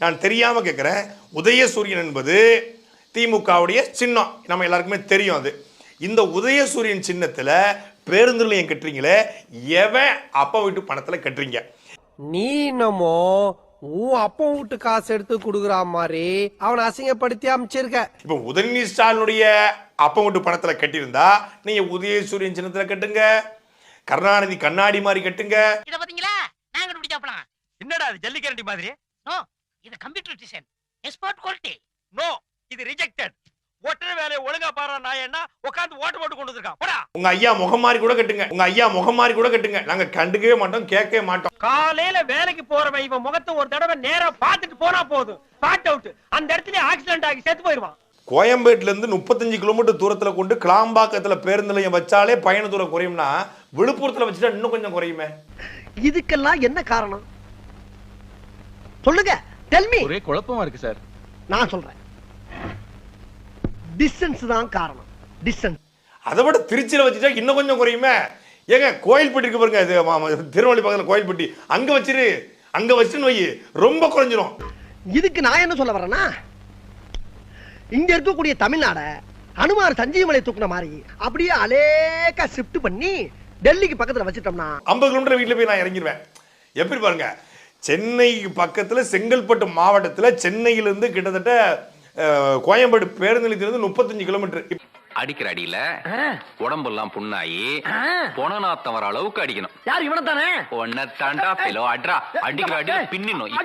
நான் தெரியாம கேட்கிறேன். உதயசூரியன் என்பது திமுகவுடைய சின்னம், நம்ம எல்லாருக்குமே தெரியும். அது இந்த உதயசூரியன் சின்னத்துல பேருந்து நிலையம் கட்டுறீங்களே, எவன் அப்பா வீட்டு பணத்துல கட்டுறீங்க? நீ என்னமோ உன் அப்பா வீட்டு காசு எடுத்து குடுக்குற மாதிரி அவனை அசிங்கப்படுத்தி அமைச்சிருக்க. இப்ப உதயநிதி ஸ்டாலினுடைய அப்பா வீட்டு பணத்துல கட்டியிருந்தா நீங்க உதயசூரியன் சின்னத்துல கட்டுங்க, கருணாநிதி கண்ணாடி மாதிரி கட்டுங்க. இத பாத்தீங்களா? நான் கண்டுபிடிச்சாப்லாம். என்னடா அது ஜல்லிக்கரண்டி மாதிரி? நோ, இது computer design, export quality. No, இது ரிஜெக்டட். ஒட்டற வேலைய ஒழுங்கா பாறா நான் என்ன உட்கார்ந்து ஓட்டு போட்டு கொண்டு வந்திருக்கான். போடா. உங்க ஐயா முகம் மாதிரி கூட கட்டுங்க, உங்க ஐயா முகம் மாதிரி கூட கட்டுங்க. நாங்க கண்டுக்கவே மாட்டோம், கேட்கவே மாட்டோம். காலையில வேலைக்கு போறவன் இவன் முகத்தை ஒரு தடவை நேரா பார்த்துட்டு போனா போதும். Spot out. அந்த இடத்துல ஆக்சிடென்ட் ஆகி செத்து போயிடுவான். கோயம்பேட்டுல இருந்து 35 கிலோமீட்டர் தூரத்துல கொண்டு கிளாம்பாக்கத்துல பேருந்து நிலையம் வச்சாலே பயண தூரம் குறையும்னா, விழுப்புரத்துல வச்சுட்டா இன்னும் கொஞ்சம் குறையுமே. இதுக்கெல்லாம் என்ன காரணம் சொல்லுங்க, டெல் மீ. ஒரே குழப்பமா இருக்கு சார். நான் சொல்றேன், டிஸ்டன்ஸ் தான் காரணம். டிஸ்டன்ஸ். அதை விட திருச்சியில வச்சுட்டா இன்னும் கொஞ்சம் குறையுமே. ஏங்க கோயில்பட்டி இருக்கு பாருங்க, இது திருவள்ளி பக்கத்துல கோயில்பட்டி, அங்க வச்சிரு, அங்க வச்சுன்னு வை, ரொம்ப குறைஞ்சிரும். இதுக்கு நான் என்ன சொல்ல வரேன்னா, இங்க இருக்கக்கூடிய தமிழ்நாட அனுமார் சஞ்சீவமலை தூக்குன மாதிரி அப்படியே அலேக்கா ஷிஃப்ட் பண்ணி டெல்லிக்கு பக்கத்துல வச்சிட்டோம்னா 50 கிலோமீட்டர் வீட்டுல போய் நான் இறங்கிடுவேன். எப்படி பாருங்க, சென்னை பக்கத்துல செங்கல்பட்டு மாவட்டத்துல சென்னையிலிருந்து கிட்டத்தட்ட கோயம்பேடு பேருந்து நிலையத்திலிருந்து 35 கிலோமீட்டர். அடிக்கிற அடியில உடம்பெல்லாம் புண்ணாயி பொணநாத்தம் வர அளவுக்கு அடிக்கணும். யார் இவனை தானே ஒன்ன தாண்டா பிலோ அட்ரா அடிக்கிற அடியில பின்னினோம்.